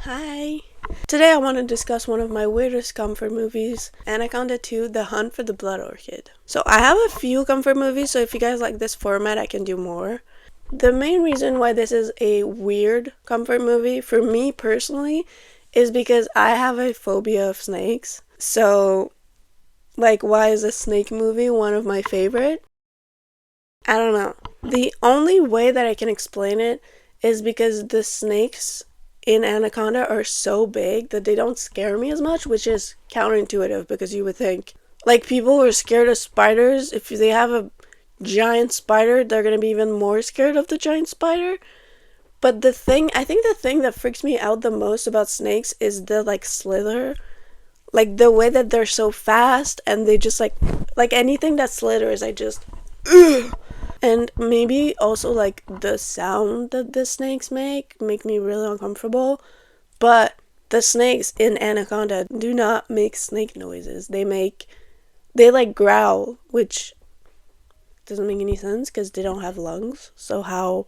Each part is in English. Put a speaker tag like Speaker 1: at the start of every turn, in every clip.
Speaker 1: Hi! Today I want to discuss one of my weirdest comfort movies, Anaconda 2, The Hunt for the Blood Orchid. So I have a few comfort movies, so if you guys like this format, I can do more. The main reason why this is a weird comfort movie, for me personally, is because I have a phobia of snakes. So, why is a snake movie one of my favorite? I don't know. The only way that I can explain it is because the snakes in Anaconda are so big that they don't scare me as much, which is counterintuitive because you would think, people who are scared of spiders, if they have a giant spider, they're gonna be even more scared of the giant spider. But I think the thing that freaks me out the most about snakes is the, slither. The way that they're so fast and they just, anything that slithers, I just, ugh. And maybe also the sound that the snakes make me really uncomfortable. But the snakes in Anaconda do not make snake noises. They growl, which doesn't make any sense because they don't have lungs. So how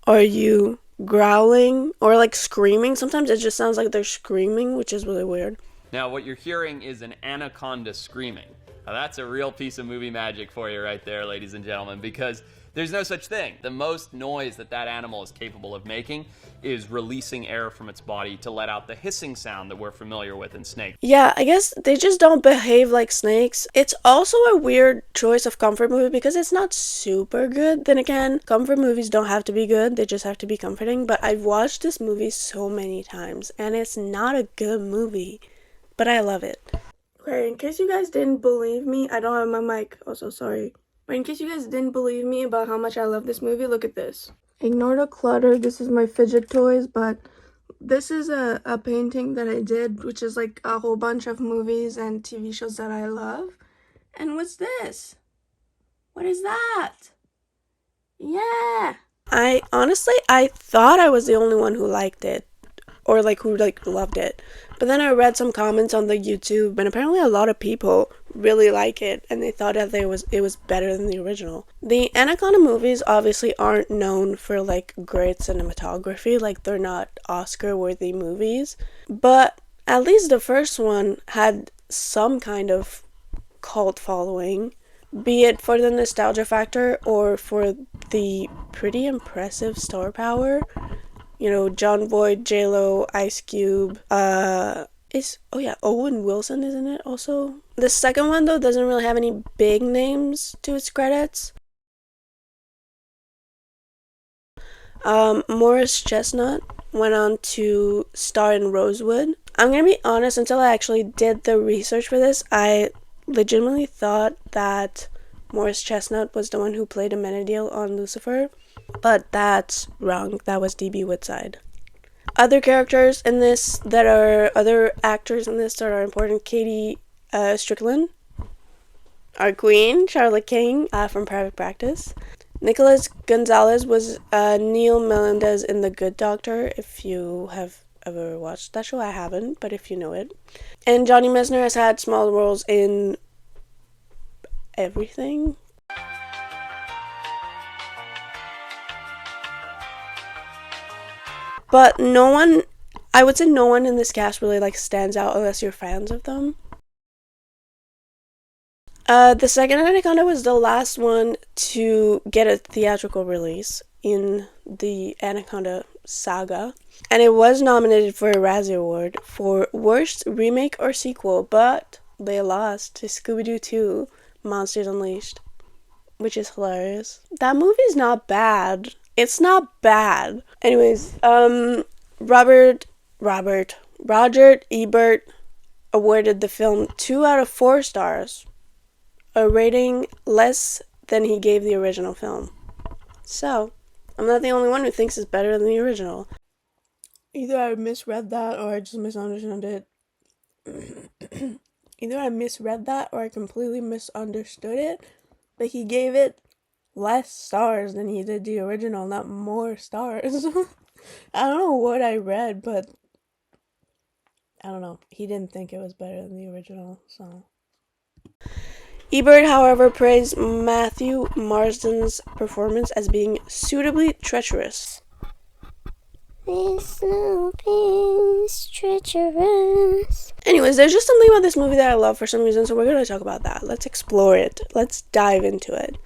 Speaker 1: are you growling or screaming? Sometimes it just sounds like they're screaming, which is really weird.
Speaker 2: Now, what you're hearing is an anaconda screaming. Now, that's a real piece of movie magic for you right there, ladies and gentlemen, because there's no such thing. The most noise that animal is capable of making is releasing air from its body to let out the hissing sound that we're familiar with in snakes.
Speaker 1: Yeah, I guess they just don't behave like snakes. It's also a weird choice of comfort movie because it's not super good. Then again, comfort movies don't have to be good, they just have to be comforting. But I've watched this movie so many times, and it's not a good movie, but I love it. Okay, in case you guys didn't believe me, I don't have my mic, also sorry. But in case you guys didn't believe me about how much I love this movie, look at this. Ignore the clutter, this is my fidget toys, but this is a painting that I did, which is a whole bunch of movies and TV shows that I love. And what's this? What is that? Yeah! I thought I was the only one who liked it. Or who loved it. But then I read some comments on the YouTube, and apparently a lot of people really like it, and they thought that it was better than the original. The Anaconda movies obviously aren't known for great cinematography, they're not Oscar-worthy movies, but at least the first one had some kind of cult following, be it for the nostalgia factor or for the pretty impressive star power. You know, John Boyd, J-Lo, Ice Cube, Owen Wilson is in it also. The second one, though, doesn't really have any big names to its credits. Morris Chestnut went on to star in Rosewood. I'm gonna be honest, until I actually did the research for this, I legitimately thought that Morris Chestnut was the one who played Amenadiel on Lucifer. But that's wrong. That was D.B. Woodside. Other actors in this that are important: Katie Strickland, our queen, Charlotte King from Private Practice. Nicholas Gonzalez was Neil Melendez in The Good Doctor, if you have ever watched that show. I haven't, but if you know it. And Johnny Messner has had small roles in everything. But I would say no one in this cast really stands out unless you're fans of them. The second Anaconda was the last one to get a theatrical release in the Anaconda saga, and it was nominated for a Razzie Award for Worst Remake or Sequel, but they lost to Scooby-Doo 2, Monsters Unleashed, which is hilarious. That movie's not bad. It's not bad. Anyways, Roger Ebert awarded the film 2 out of 4 stars, a rating less than he gave the original film. So, I'm not the only one who thinks it's better than the original. Either I misread that or I just misunderstood it. Either I misread that or I completely misunderstood it, but he gave it less stars than he did the original, not more stars. I don't know what I read, but I don't know. He didn't think it was better than the original, so. Ebert, however, praised Matthew Marsden's performance as being suitably treacherous. Miss Snoopy.
Speaker 3: treacherous.
Speaker 1: Anyways, there's just something about this movie that I love for some reason, so we're going to talk about that. Let's explore it. Let's dive into it.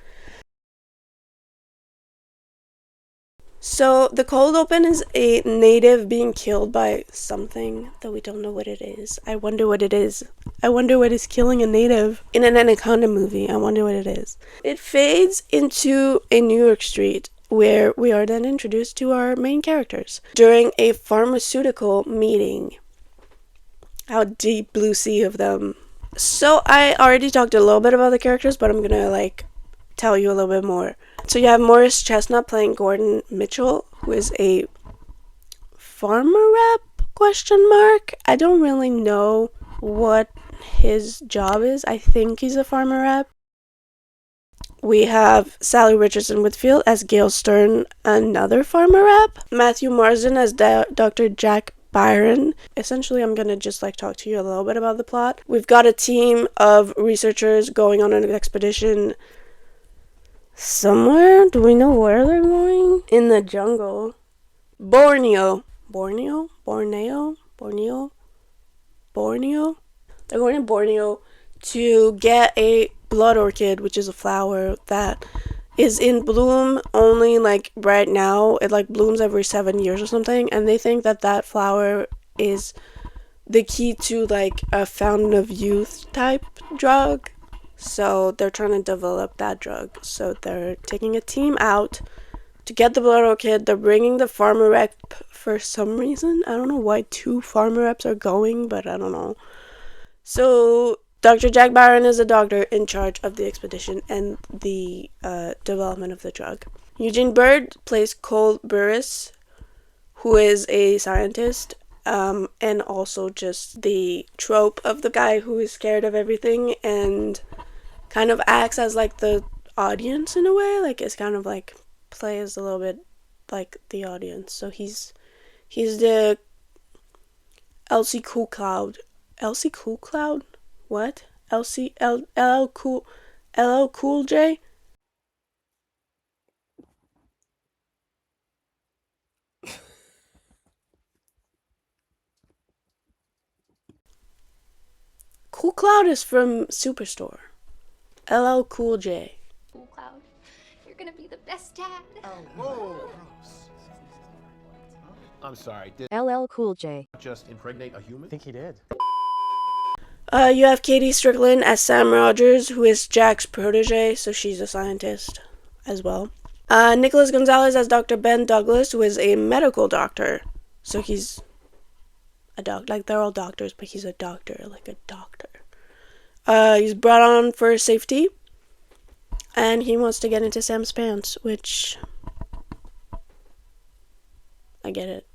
Speaker 1: So, the cold open is a native being killed by something that we don't know what it is. I wonder what it is. I wonder what is killing a native in an Anaconda movie. I wonder what it is. It fades into a New York street where we are then introduced to our main characters during a pharmaceutical meeting. How deep blue sea of them. So, I already talked a little bit about the characters, but I'm gonna, tell you a little bit more. So you have Morris Chestnut playing Gordon Mitchell, who is a farmer rep, question mark. I don't really know what his job is. I think he's a farmer rep. We have Sally Richardson Whitfield as Gail Stern, another farmer rep. Matthew Marsden as Dr. Jack Byron. Essentially, I'm gonna just talk to you a little bit about the plot. We've got a team of researchers going on an expedition somewhere. Do we know where they're going? In the jungle. Borneo. They're going to Borneo to get a blood orchid, which is a flower that is in bloom only right now. It blooms every 7 years or something, and they think that flower is the key to a fountain of youth type drug. So they're trying to develop that drug. So they're taking a team out to get the blood orchid. They're bringing the farmer rep for some reason. I don't know why 2 farmer reps are going, but I don't know. So Dr. Jack Byron is a doctor in charge of the expedition and the development of the drug. Eugene Bird plays Cole Burris, who is a scientist. And also just the trope of the guy who is scared of everything and kind of acts as the audience in a way, it's kind of plays a little bit like the audience. So he's the LC Cool Cloud. LC Cool Cloud? What? LL Cool J? Cool Cloud is from Superstore. LL Cool J.
Speaker 3: Cool Cloud, you're gonna be the best dad.
Speaker 4: Oh, whoa. I'm sorry, did
Speaker 5: LL Cool J
Speaker 4: just impregnate a human?
Speaker 6: I think he did.
Speaker 1: You have Katie Strickland as Sam Rogers, who is Jack's protege, so she's a scientist as well. Nicholas Gonzalez as Dr. Ben Douglas, who is a medical doctor. So he's a doctor. They're all doctors, but he's a doctor, a doctor. He's brought on for safety, and he wants to get into Sam's pants, which I get it.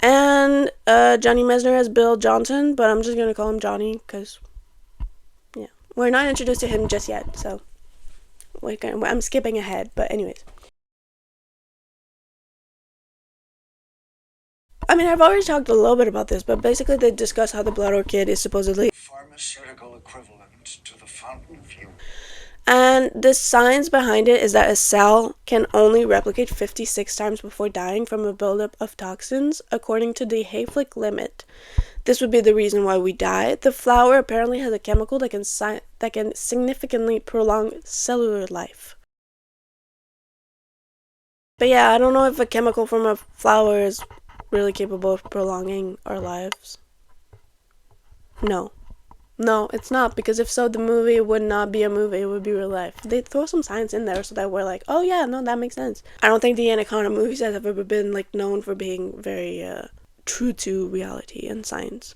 Speaker 1: And Johnny Mesner as Bill Johnson, but I'm just gonna call him Johnny because, yeah, we're not introduced to him just yet, so I'm skipping ahead. But anyways, I mean, I've already talked a little bit about this, but basically they discuss how the blood orchid is supposedly
Speaker 7: pharmaceutical equivalent to the fountain of youth.
Speaker 1: And the science behind it is that a cell can only replicate 56 times before dying from a buildup of toxins, according to the Hayflick limit. This would be the reason why we die. The flower apparently has a chemical that can significantly prolong cellular life. But yeah, I don't know if a chemical from a flower is really capable of prolonging our lives. No, it's not, because if so, the movie would not be a movie, it would be real life. They throw some science in there so that we're like, oh yeah, no, that makes sense. I don't think the Anaconda movies have ever been known for being very true to reality and science.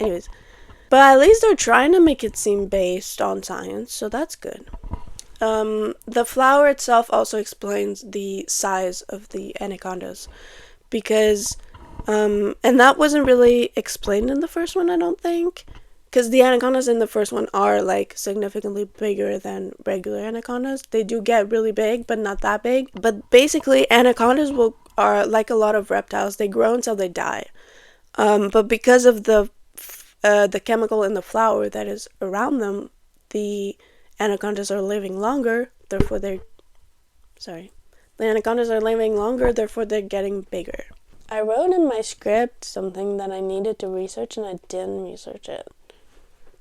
Speaker 1: Anyways, but at least they're trying to make it seem based on science, so that's good. The flower itself also explains the size of the anacondas, because and that wasn't really explained in the first one, I don't think. Because the anacondas in the first one are significantly bigger than regular anacondas. They do get really big, but not that big. But basically, anacondas are like a lot of reptiles. They grow until they die. But because of the chemical in the flower that is around them, the anacondas are living longer. Therefore, the anacondas are living longer. Therefore, they're getting bigger. I wrote in my script something that I needed to research and I didn't research it.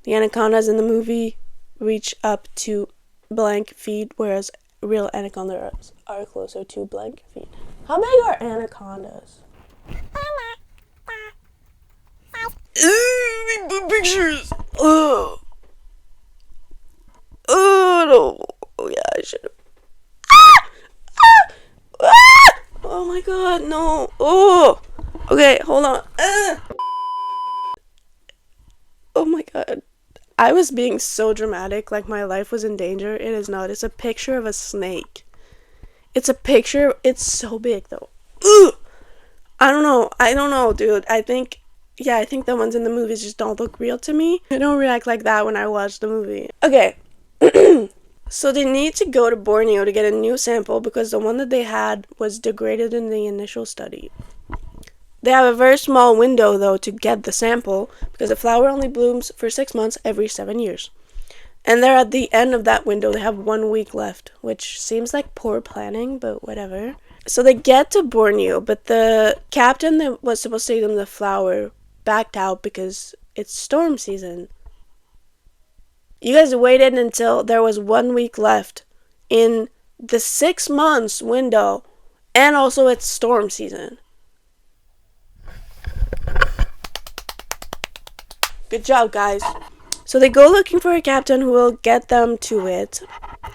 Speaker 1: The anacondas in the movie reach up to blank feet, whereas real anacondas are closer to blank feet. How big are anacondas? Pictures. Oh. Oh no. Oh yeah, I should have. Oh my god, no. Oh. Okay, hold on. Oh my god. I was being so dramatic, like my life was in danger. It is not. It's a picture of a snake. It's a picture. It's so big though. Ugh. I don't know, dude. I think the ones in the movies just don't look real to me. I don't react like that when I watch the movie. Okay. So they need to go to Borneo to get a new sample because the one that they had was degraded in the initial study. They have a very small window though to get the sample because the flower only blooms for 6 months every 7 years. And they're at the end of that window. They have 1 week left, which seems like poor planning, but whatever. So they get to Borneo, but the captain that was supposed to take them the flower backed out because it's storm season. You guys waited until there was 1 week left in the 6 months window, and also it's storm season. Good job, guys. So they go looking for a captain who will get them to it.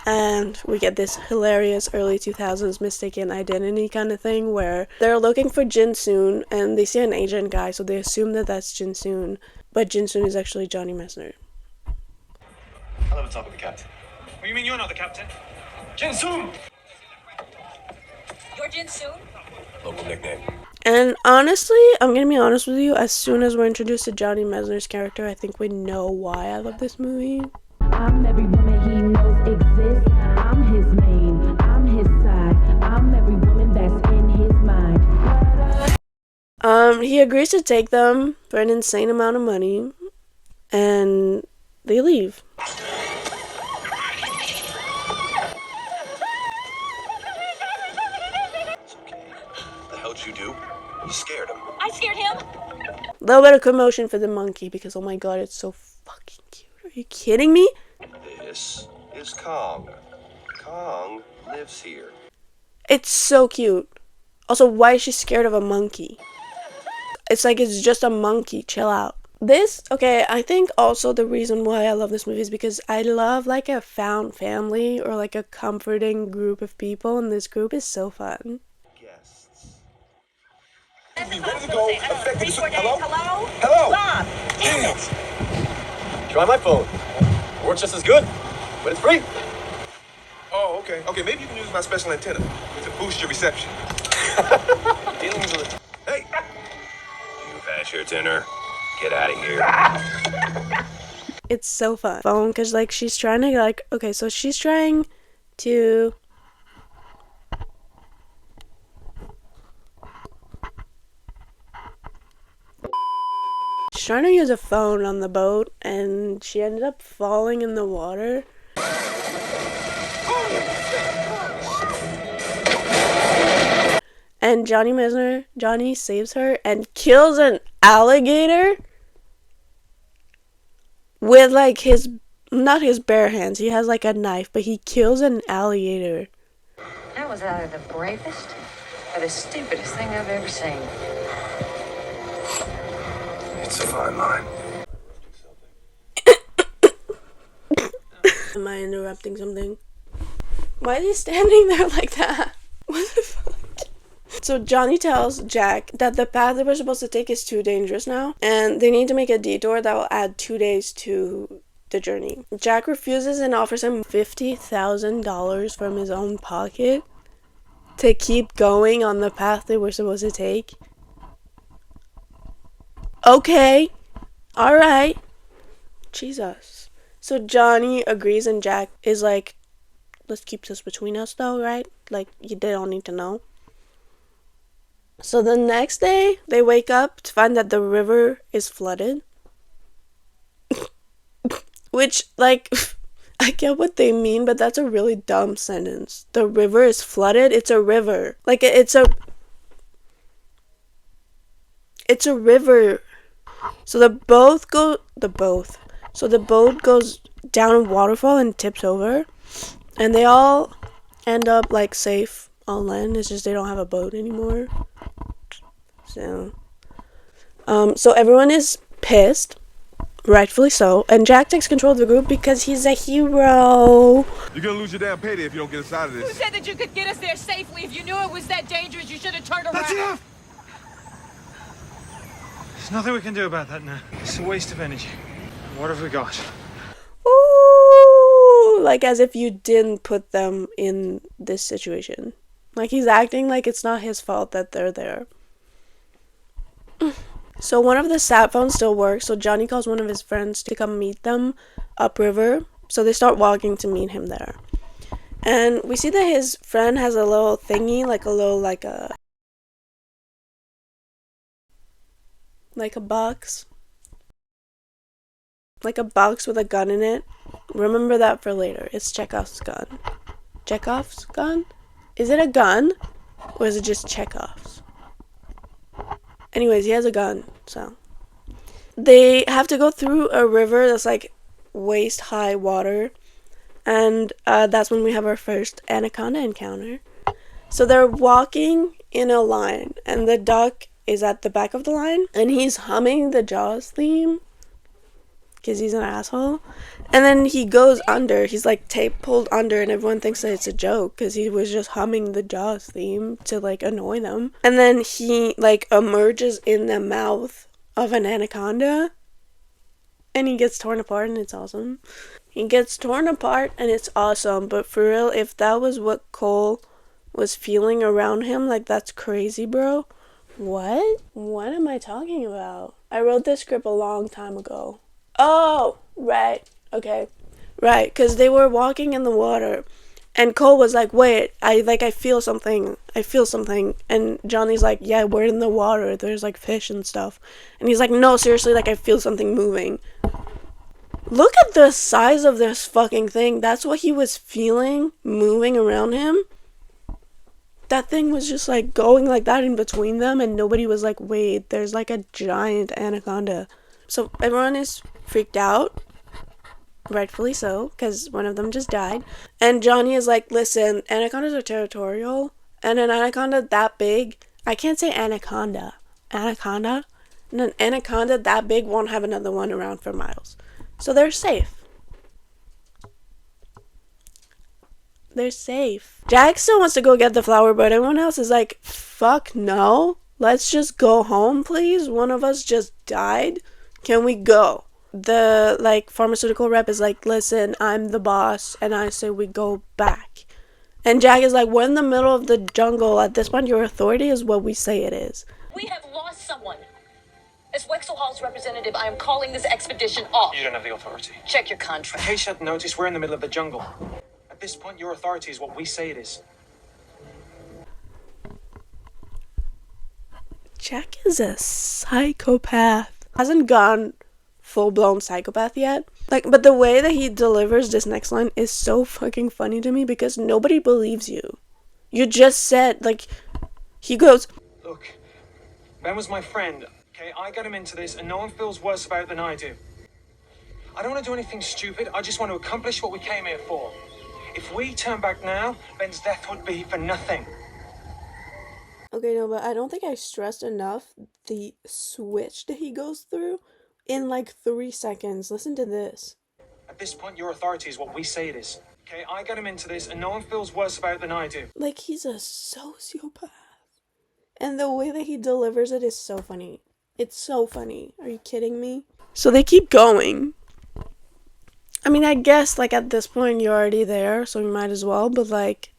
Speaker 1: And we get this hilarious early 2000s mistaken identity kind of thing where they're looking for Jin Soon and they see an Asian guy, so they assume that that's Jin Soon. But Jin Soon is actually Johnny Messner.
Speaker 5: I'll have a talk with the captain. What do you mean you're not the captain? Jin Soon!
Speaker 6: You're Jin Soon?
Speaker 5: Local nickname.
Speaker 1: And honestly, I'm gonna be honest with you, as soon as we're introduced to Johnny Messner's character, I think we know why I love this movie.
Speaker 8: I'm every woman he knows exists. I'm his main. I'm his side. I'm every woman that's in his mind.
Speaker 1: He agrees to take them for an insane amount of money, and they leave.
Speaker 5: It's okay. What the hell did you do? You scared him.
Speaker 6: I scared him.
Speaker 1: Little bit of commotion for the monkey because oh my god, it's so fucking cute. Are you kidding me?
Speaker 5: This is Kong. Kong lives here.
Speaker 1: It's so cute. Also, why is she scared of a monkey? It's like it's just a monkey. Chill out. I think also the reason why I love this movie is because I love like a found family or like a comforting group of people, and this group is so fun.
Speaker 5: Guests.
Speaker 6: Ready
Speaker 5: to go. Effective.
Speaker 6: 3, 4 days.
Speaker 5: Hello?
Speaker 6: Hello?
Speaker 5: Hello?
Speaker 6: Bob.
Speaker 5: Damn it! Try my phone. Works just as good, but it's free. Oh, okay. Okay, maybe you can use my special antenna to boost your reception. Dealing with a... Hey! You've had your dinner. Get out of here.
Speaker 1: It's so fun. Phone, because like she's trying to like okay, so she's trying to use a phone on the boat, and she ended up falling in the water. And Johnny saves her and kills an alligator with like not his bare hands. He has like a knife, but he kills an alligator.
Speaker 9: That was either the bravest or the stupidest thing I've ever seen.
Speaker 5: It's a fine line.
Speaker 1: Am I interrupting something? Why is he standing there like that? What the fuck? So Johnny tells Jack that the path they were supposed to take is too dangerous now, and they need to make a detour that will add 2 days to the journey. Jack refuses and offers him $50,000 from his own pocket to keep going on the path they were supposed to take. Okay. Alright. Jesus. So Johnny agrees and Jack is like, let's keep this between us though, right? Like, they don't need to know. So the next day, they wake up to find that the river is flooded. Which, like, I get what they mean, but that's a really dumb sentence. The river is flooded? It's a river. Like, it's a... It's a river. So the boat goes down a waterfall and tips over, and they all end up like safe on land. It's just they don't have a boat anymore. So everyone is pissed, rightfully so, and Jack takes control of the group because he's a hero.
Speaker 5: You're gonna lose your damn payday if you don't get us out of this.
Speaker 6: Who said that you could get us there safely? If you knew it was that dangerous, you should have turned around.
Speaker 10: That's enough! There's nothing we can do about that now. It's a waste of energy. What have we got?
Speaker 1: Ooh, like as if you didn't put them in this situation. Like he's acting like it's not his fault that they're there. So one of the sat phones still works, so Johnny calls one of his friends to come meet them upriver. So they start walking to meet him there. And we see that his friend has a little thingy, like a box. Like a box with a gun in it. Remember that for later. It's Chekhov's gun. Chekhov's gun? Is it a gun? Or is it just Chekhov's? Anyways, he has a gun, so. They have to go through a river that's like waist high water. And that's when we have our first Anaconda encounter. So they're walking in a line, and the duck is at the back of the line, and he's humming the Jaws theme because he's an asshole. And then he goes under. He's like tape pulled under, and everyone thinks that it's a joke because he was just humming the Jaws theme to like annoy them. And then he like emerges in the mouth of an anaconda, and he gets torn apart, and it's awesome. He gets torn apart, and it's awesome. But for real, if that was what Cole was feeling around him, like that's crazy, bro. What am I talking about? I wrote this script a long time ago. Oh, right. Okay. Right, because they were walking in the water, and Cole was like, wait, I feel something. And Johnny's like, yeah, we're in the water. There's like fish and stuff. And he's like, no, seriously, like I feel something moving. Look at the size of this fucking thing. That's what he was feeling moving around him. That thing was just like going like that in between them, and nobody was like, wait, there's like a giant anaconda. So everyone is freaked out, rightfully so, because one of them just died. And Johnny is like, listen, anacondas are territorial, and an anaconda that big, I can't say anaconda, and an anaconda that big won't have another one around for miles. So they're safe. They're safe. Jack still wants to go get the flower, but everyone else is like, fuck no. Let's just go home, please. One of us just died. Can we go? The like pharmaceutical rep is like, listen, I'm the boss, and I say we go back. And Jack is like, we're in the middle of the jungle. At this point, your authority is what we say it is.
Speaker 6: We have lost someone. As Wexel Hall's representative, I am calling this expedition off.
Speaker 10: You don't have the authority.
Speaker 6: Check your contract.
Speaker 10: In case you hadn't noticed, we're in the middle of the jungle. At this point, your authority is what we say it is.
Speaker 1: Jack is a psychopath. Hasn't gone full-blown psychopath yet. Like, but the way that he delivers this next line is so fucking funny to me because nobody believes you. You just said, like, he goes,
Speaker 10: Look, Ben was my friend. Okay, I got him into this, and no one feels worse about it than I do. I don't want to do anything stupid. I just want to accomplish what we came here for. If we turn back now, Ben's death would be for nothing.
Speaker 1: okay, no, but I don't think I stressed enough the switch that he goes through in like 3 seconds. Listen to this.
Speaker 10: At this point, your authority is what we say it is. Okay, I got him into this, and no one feels worse about it than I do.
Speaker 1: Like, he's a sociopath. And the way that he delivers it is so funny. It's so funny. Are you kidding me? So they keep going. I mean, I guess, like, at this point, you're already there, so you might as well, but, like,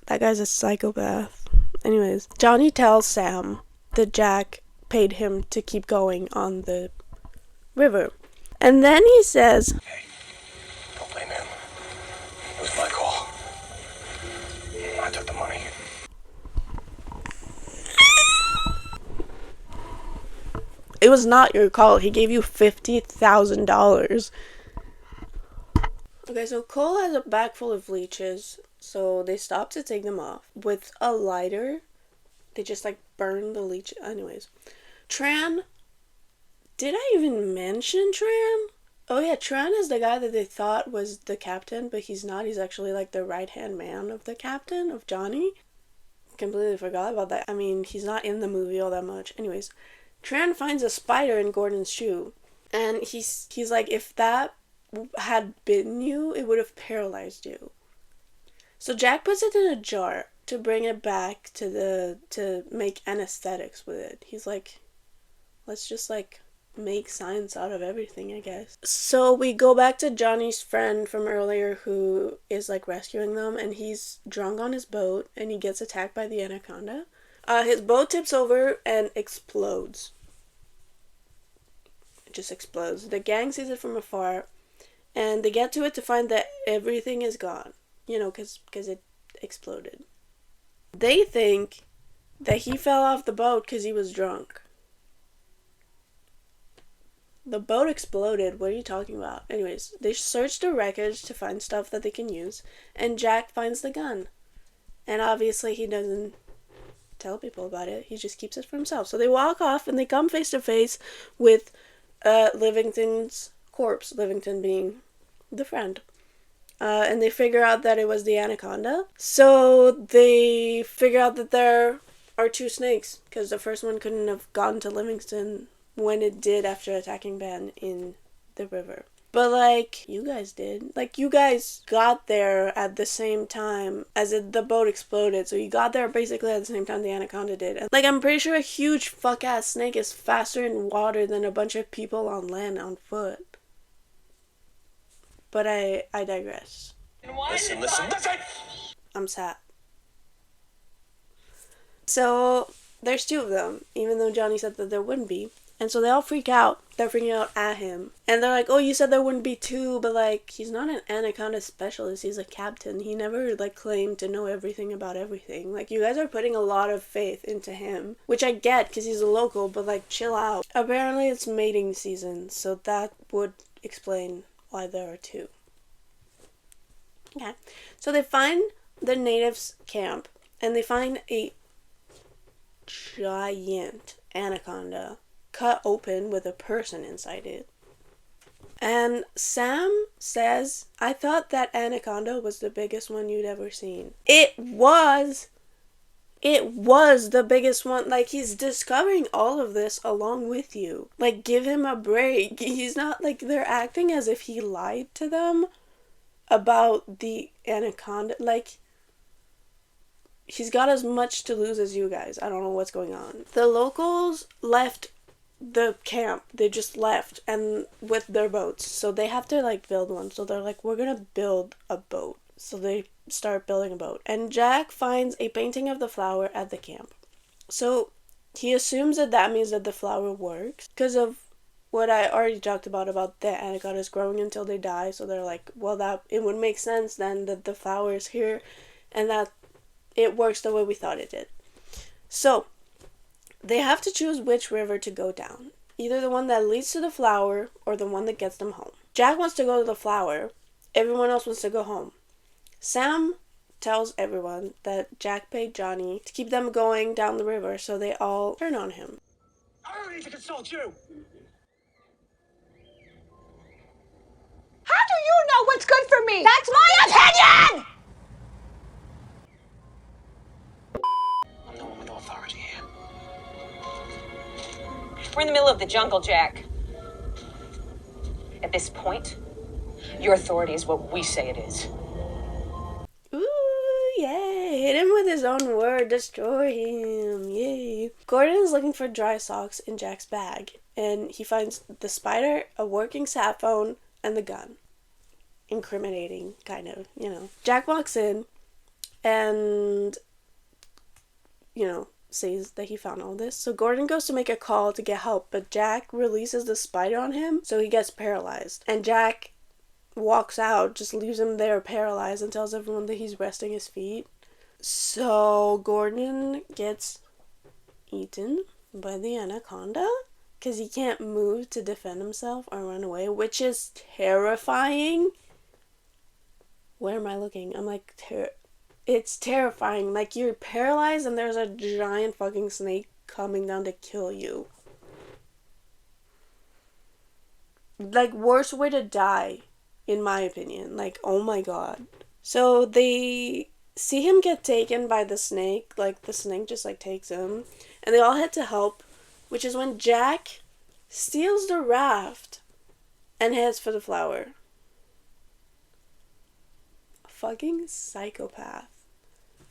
Speaker 1: that guy's a psychopath. Anyways, Johnny tells Sam that Jack paid him to keep going on the river. And then he says,
Speaker 5: Hey, don't blame him. It was my call. I took the money.
Speaker 1: it was not your call. He gave you $50,000. Okay, so Cole has a bag full of leeches, so they stop to take them off. With a lighter, They just like burn the leech. Anyways, Tran. Did I even mention Tran? Oh yeah, Tran is the guy that they thought was the captain, but he's not. He's actually like the right-hand man of the captain, of Johnny. Completely forgot about that. I mean, he's not in the movie all that much. Anyways, Tran finds a spider in Gordon's shoe. And he's like, if that had bitten you, it would have paralyzed you. So Jack puts it in a jar to bring it back to make anesthetics with it. He's like, let's just like make science out of everything, I guess. So we go back to Johnny's friend from earlier who is like rescuing them, and he's drunk on his boat and he gets attacked by the anaconda. His boat tips over and explodes. It just explodes. The gang sees it from afar and they get to it to find that everything is gone, you know, because it exploded. They think that he fell off the boat because he was drunk. The boat exploded. What are you talking about? Anyways, they search the wreckage to find stuff that they can use, and Jack finds the gun. And obviously he doesn't tell people about it. He just keeps it for himself. So they walk off and they come face to face with Livingston's corpse, Livingston being the friend. And they figure out that it was the anaconda. So they figure out that there are two snakes, because the first one couldn't have gone to Livingston when it did after attacking Ben in the river. But like, you guys did. Like, you guys got there at the same time as the boat exploded. So you got there basically at the same time the anaconda did. And like, I'm pretty sure a huge fuck-ass snake is faster in water than a bunch of people on land on foot. But I digress.
Speaker 5: Listen.
Speaker 1: I'm sad. So there's two of them, even though Johnny said that there wouldn't be. And so they all freak out. They're freaking out at him. And they're like, oh, you said there wouldn't be two, but like, he's not an anaconda specialist. He's a captain. He never like claimed to know everything about everything. Like, you guys are putting a lot of faith into him, which I get because he's a local, but like, chill out. Apparently it's mating season, so that would explain why there are two. Okay. So they find the natives' camp, and they find a giant anaconda cut open with a person inside it. And Sam says, I thought that anaconda was the biggest one you'd ever seen. It was the biggest one. Like, he's discovering all of this along with you. Like, give him a break. He's not, like, they're acting as if he lied to them about the anaconda. Like, he's got as much to lose as you guys. I don't know what's going on. The locals left the camp. They just left, and with their boats. So they have to like build one. So they're like, we're gonna build a boat. So they start building a boat. And Jack finds a painting of the flower at the camp. So he assumes that means that the flower works because of what I already talked about the anacondas growing until they die. So they're like, well, that it would make sense then that the flower is here and that it works the way we thought it did. So they have to choose which river to go down. Either the one that leads to the flower or the one that gets them home. Jack wants to go to the flower. Everyone else wants to go home. Sam tells everyone that Jack paid Johnny to keep them going down the river, so they all turn on him.
Speaker 10: I don't need to consult you.
Speaker 6: How do you know what's good for me? That's my opinion!
Speaker 10: I'm the one with authority here.
Speaker 6: We're in the middle of the jungle, Jack. At this point, your authority is what we say it is.
Speaker 1: Ooh, yay. Hit him with his own word. Destroy him. Yay. Gordon is looking for dry socks in Jack's bag, and he finds the spider, a working sat phone, and the gun. Incriminating, kind of, you know. Jack walks in and, you know, says that he found all this. So Gordon goes to make a call to get help, but Jack releases the spider on him, so he gets paralyzed. And Jack walks out, just leaves him there paralyzed, and tells everyone that he's resting his feet. So Gordon gets eaten by the anaconda because he can't move to defend himself or run away, which is terrifying. Where am I looking? I'm like, It's terrifying. Like, you're paralyzed and there's a giant fucking snake coming down to kill you. Like, worst way to die, in my opinion. Like, oh my god. So they see him get taken by the snake. Like, the snake just, like, takes him. And they all head to help, which is when Jack steals the raft and heads for the flower. A fucking psychopath.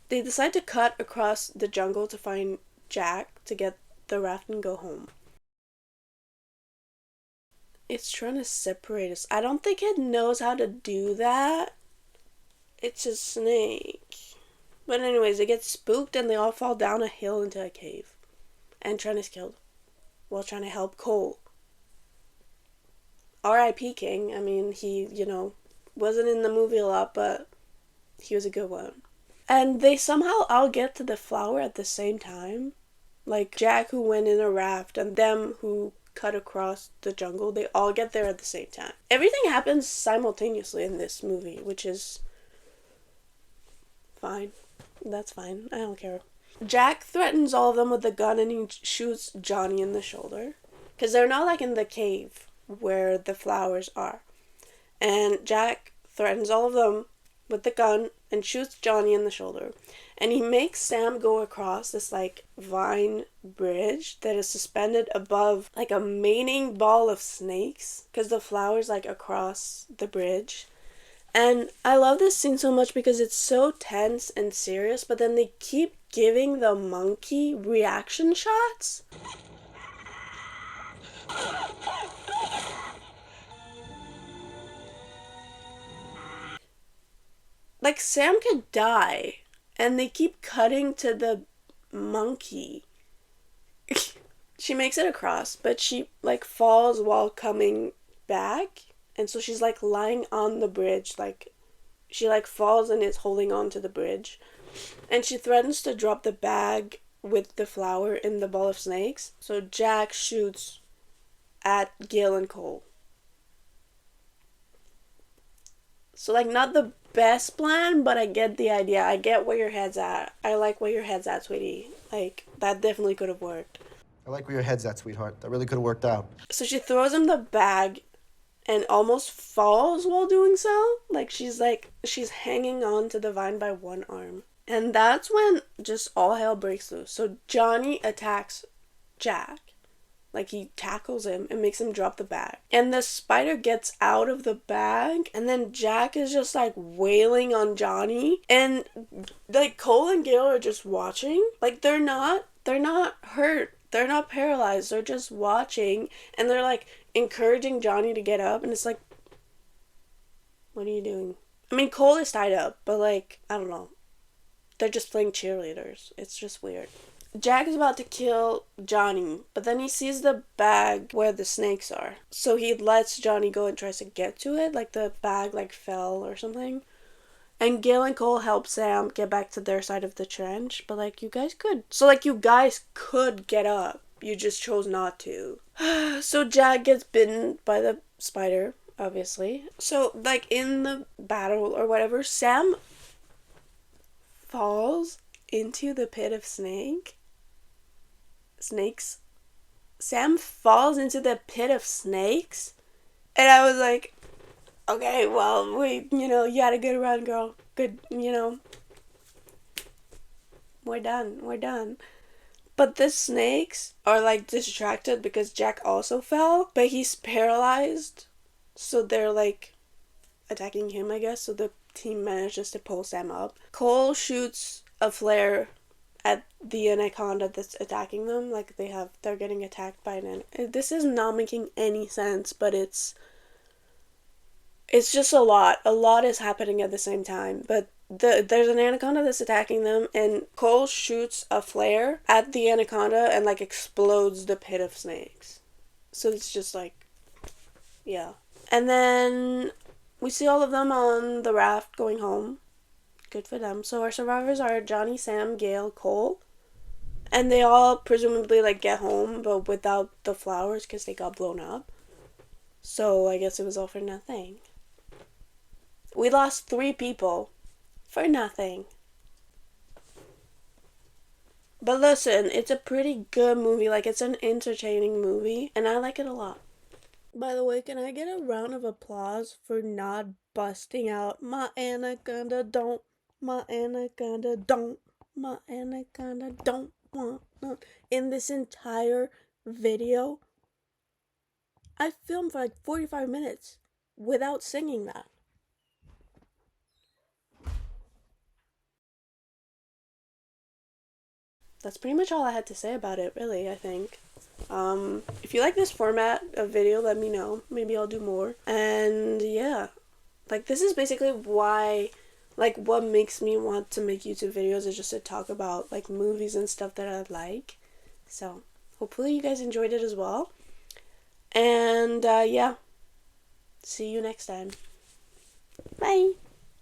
Speaker 1: They decide to cut across the jungle to find Jack to get the raft and go home. It's trying to separate us. I don't think it knows how to do that. It's a snake. But anyways, they get spooked and they all fall down a hill into a cave. And Trent is killed while trying to help Cole. R.I.P. King. I mean, he, wasn't in the movie a lot, but he was a good one. And they somehow all get to the flower at the same time. Like, Jack, who went in a raft, and them who cut across the jungle, they all get there at the same time. Everything happens simultaneously in this movie, which is fine. That's fine. I don't care. Jack threatens all of them with a gun and he shoots Johnny in the shoulder. Because they're not, like, in the cave where the flowers are. And Jack threatens all of them with the gun and shoots Johnny in the shoulder. And he makes Sam go across this, like, vine bridge that is suspended above, like, a mating ball of snakes. Because the flower's, like, across the bridge. And I love this scene so much because it's so tense and serious, but then they keep giving the monkey reaction shots. Like, Sam could die, and they keep cutting to the monkey. She makes it across, but she, like, falls while coming back, and so she's, like, lying on the bridge, like, she, like, falls and is holding on to the bridge, and she threatens to drop the bag with the flower in the ball of snakes, so Jack shoots at Gil and Cole. So, like, not the best plan, but I get the idea. I get where your head's at. I like where your head's at, sweetie. Like, that definitely could have worked.
Speaker 4: I like where your head's at, sweetheart. That really could have worked out.
Speaker 1: So she throws him the bag and almost falls while doing so. Like, she's hanging on to the vine by one arm. And that's when just all hell breaks loose. So Johnny attacks Jack. Like, he tackles him and makes him drop the bag. And the spider gets out of the bag. And then Jack is just, like, wailing on Johnny. And, like, Cole and Gail are just watching. Like, they're not hurt. They're not paralyzed. They're just watching. And they're, like, encouraging Johnny to get up. And it's like, what are you doing? I mean, Cole is tied up. But, like, I don't know. They're just playing cheerleaders. It's just weird. Jack is about to kill Johnny, but then he sees the bag where the snakes are. So he lets Johnny go and tries to get to it, like the bag like fell or something. And Gil and Cole help Sam get back to their side of the trench, but like you guys could. So like you guys could get up. You just chose not to. So Jack gets bitten by the spider, obviously. So like in the battle or whatever, Sam falls into the pit of snakes. Sam falls into the pit of snakes. And I was like, okay, well, you had a good run, girl. Good, we're done. But the snakes are, like, distracted because Jack also fell, but he's paralyzed. So they're, like, attacking him, I guess. So the team manages to pull Sam up. Cole shoots a flare at the anaconda that's attacking them. Like, they're getting attacked by this is not making any sense, but it's just a lot is happening at the same time. But there's an anaconda that's attacking them, and Cole shoots a flare at the anaconda and like explodes the pit of snakes. So it's just like, yeah. And then we see all of them on the raft going home. Good for them. So our survivors are Johnny, Sam, Gail, Cole. And they all presumably, like, get home, but without the flowers because they got blown up. So I guess it was all for nothing. We lost 3 people for nothing. But listen, it's a pretty good movie. Like, it's an entertaining movie, and I like it a lot. By the way, can I get a round of applause for not busting out my anaconda don't, my anaconda don't, my anaconda don't want none in this entire video? I filmed for like 45 minutes without singing that. That's pretty much all I had to say about it, really, I think. If you like this format of video, let me know. Maybe I'll do more. And yeah, like, this is basically why, like, what makes me want to make YouTube videos is just to talk about, like, movies and stuff that I like. So, hopefully you guys enjoyed it as well. And, yeah. See you next time. Bye!